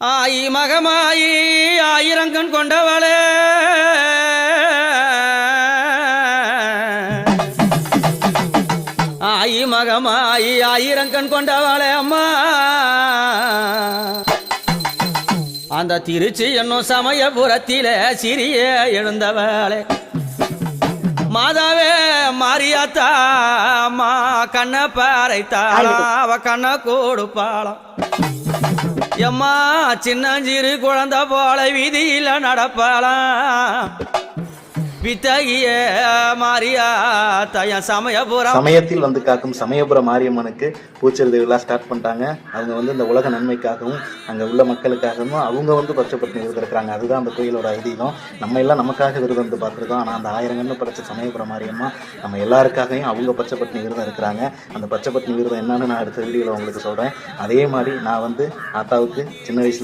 ஆயி மகமாயி ஆயிரங்கண் கொண்டவளே ஆயி மகமாயி ஆயிரங்கண் கொண்டவளே அம்மா அந்த திருச்சி என்னும் சமயபுரத்திலே சிறிய எழுந்தவளே மாதாவே மாரியாத்தா அம்மா கண்ண பாறைத்தாளா அவ கண்ண கொடுப்பாளாம் எம்மா சின்னஞ்சிறு குழந்தை போல வீதியில நடப்பாளாம் வித்தகிய மாரியாத்தா என் சமயத்தில் வந்து காக்கும் சமயபுர மாரியம்மனுக்கு பூச்செறித விழா ஸ்டார்ட் பண்ணிட்டாங்க. அவங்க வந்து இந்த உலக நன்மைக்காகவும் அங்கே உள்ள மக்களுக்காகவும் அவங்க வந்து பச்சைப்பட்டினி விருது இருக்கிறாங்க. அதுதான் அந்த கோயிலோட ஐதீகம். நம்ம எல்லாம் நமக்காக விருது வந்து பார்த்துருக்கோம். ஆனால் அந்த 1000 கண்ணு படைச்ச சமயபுர மாரியம்மா நம்ம எல்லாருக்காகவும் அவங்க பச்சைப்பட்டினி விருதம் இருக்கிறாங்க. அந்த பச்சைப்பட்டினி விருதம் என்னன்னு நான் அடுத்த வீடியோவில் உங்களுக்கு சொல்கிறேன். அதே மாதிரி நான் வந்து ஆத்தாவுக்கு சின்ன வயசுல